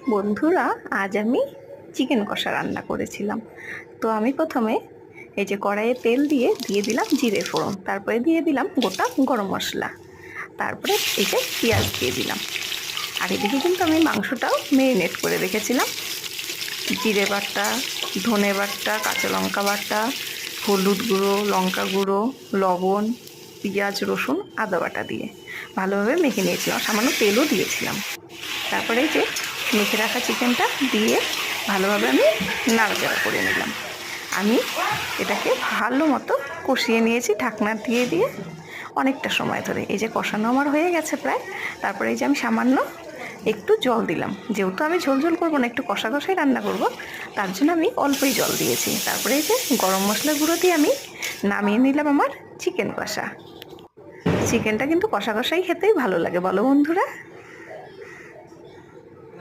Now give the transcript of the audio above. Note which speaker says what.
Speaker 1: বন্ধুরা, আজ আমি চিকেন কষা রান্না করেছিলাম। তো আমি প্রথমে এই যে কড়াইয়ে তেল দিয়ে দিলাম জিরে ফোড়ন, তারপরে দিয়ে দিলাম গোটা গরম মশলা, তারপরে এই যে পেঁয়াজ দিয়ে দিলাম। আর এদিকে কিন্তু আমি মাংসটাও ম্যারিনেট করে রেখেছিলাম, জিরে বাটা, ধনে বাটা, কাঁচা লঙ্কা বাটা, হলুদ গুঁড়ো, লঙ্কা গুঁড়ো, লবণ, পেঁয়াজ, রসুন, আদা বাটা দিয়ে ভালোভাবে মেখে নিয়েছিলাম, সামান্য তেলও দিয়েছিলাম। তারপরে এই যে মেখে রাখা চিকেনটা দিয়ে ভালোভাবে আমি নাড়াচাড়া করে নিলাম। আমি এটাকে ভালো মতো কষিয়ে নিয়েছি ঢাকনা দিয়ে দিয়ে অনেকটা সময় ধরে। এই যে কষানো আমার হয়ে গেছে প্রায়। তারপরে এই যে আমি সামান্য একটু জল দিলাম, যেহেতু আমি ঝোল ঝোল করবো না, একটু কষা কষাই রান্না করব, তার জন্য আমি অল্পই জল দিয়েছি। তারপরে এই যে গরম মশলা গুঁড়ো দিয়ে আমি নামিয়ে নিলাম আমার চিকেন কষা। চিকেনটা কিন্তু কষা কষাই খেতেই ভালো লাগে, বলো বন্ধুরা?